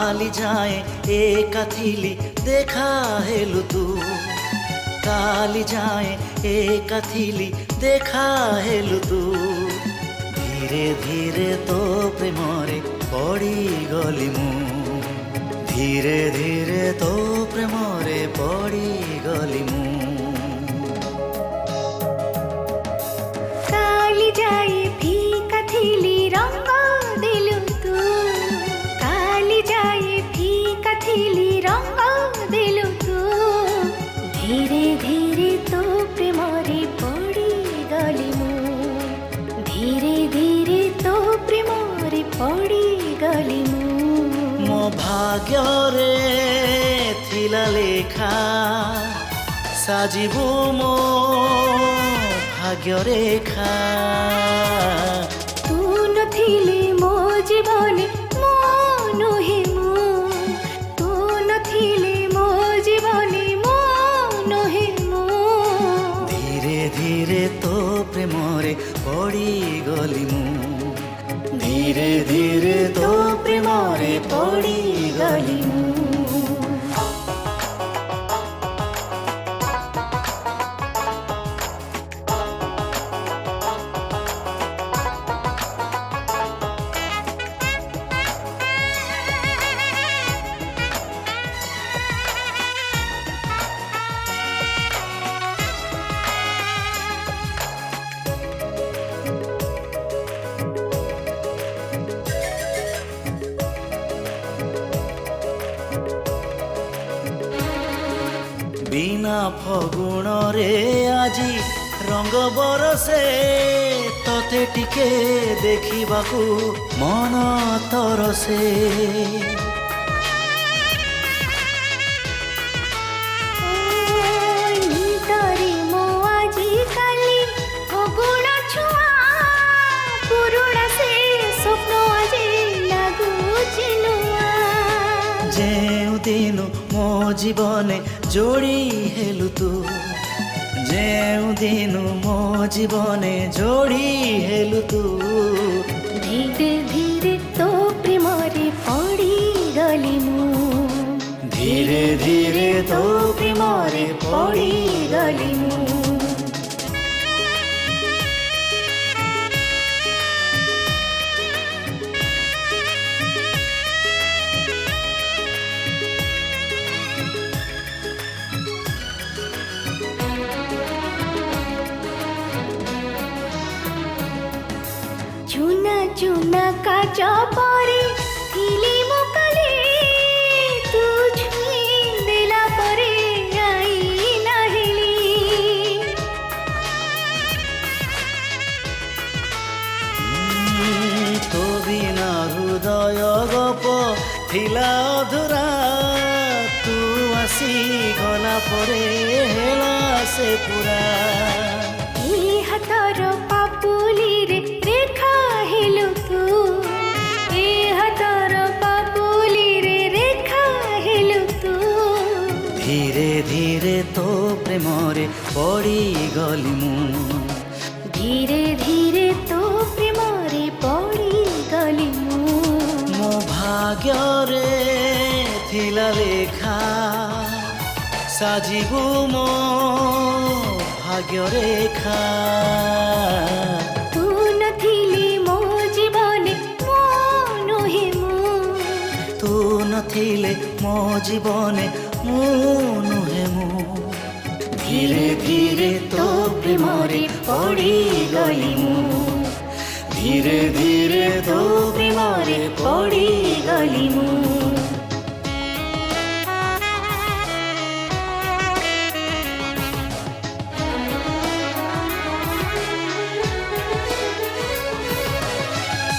काली जाए एका थिली देखा हेलु तू काली जाए एका थिली देखा हेलु तू धीरे धीरे तो प्रेमरे पड़ी गली मु धीरे धीरे तो प्रेमरे पड़ी गली मु काली जाए फीका थिली रंग देलु तू काली जाए फीका थिली रंग देलु तू धीरे धीरे तो प्रेमरे पड़ी गली मु धीरे धीरे तो प्रेमरे पड़ी गली मु मो भाग्य रे थिला लेखा साजिबु मो भाग्य रेखा तू नथिले मो जीवने मो नुहे मु तू नथिले मो जीवने मो नुहे मु धीरे धीरे तो प्रेमरे पड़ी गली मु धीरे धीरे तो प्रेमरे पड़ी गली मु बिना फगुण रे आजी रंग बरसे तते टिके देखिबाकू मन तरसे नितरी मो आजी काली फगुण छुआ पुरुणा से स्वप्न आजी लागुची नुआ जेउ दिनु मो जीवने जोड़ी हेलु तू जेउ दिनु मो जीवने जोड़ी हेलु तू धीरे धीरे तो प्रेमरे पड़ी गली मु धीरे धीरे तो प्रेमरे पड़ी गली मु चुना चुना काच परे थिली मो काली तू छुई देला परे आई नाहिली तो बिना हृदय गप थिला अधुरा तू आसी गला परे हेला से पूरा ए हातर पापुली रे रेखा हेलु तू ए हातर पापुली रे रेखा हेलु तू धीरे धीरे तो प्रेमरे पड़ी गली मु धीरे धीरे तो प्रेमरे पड़ी गली मु मो भाग्य रे थिला लेखा साजिबु मो भाग्य रेखा तू नथिले मो जीवने मो नुहे मु तू नथिले मो जीवने मु नुहे मु धीरे धीरे तो प्रेमरे पड़ी गली मु धीरे धीरे तो प्रेमरे पड़ी गली मु।